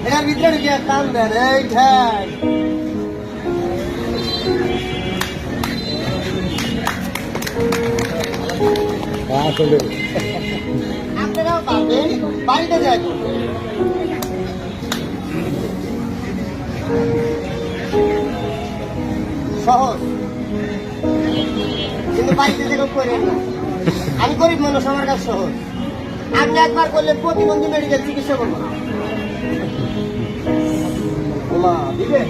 এটার ভিতরে গিয়ে টান দেন এই ঠ্যাং আপনারাও পারবেন বাড়িতে যায় সহজ কিন্তু বাড়িতে থেকে করেন না আমি গরিব মানুষ আমার কাছে সহজ আপনি একবার করলে প্রতিবন্ধী মেডিকেল চিকিৎসা করবো না দিবে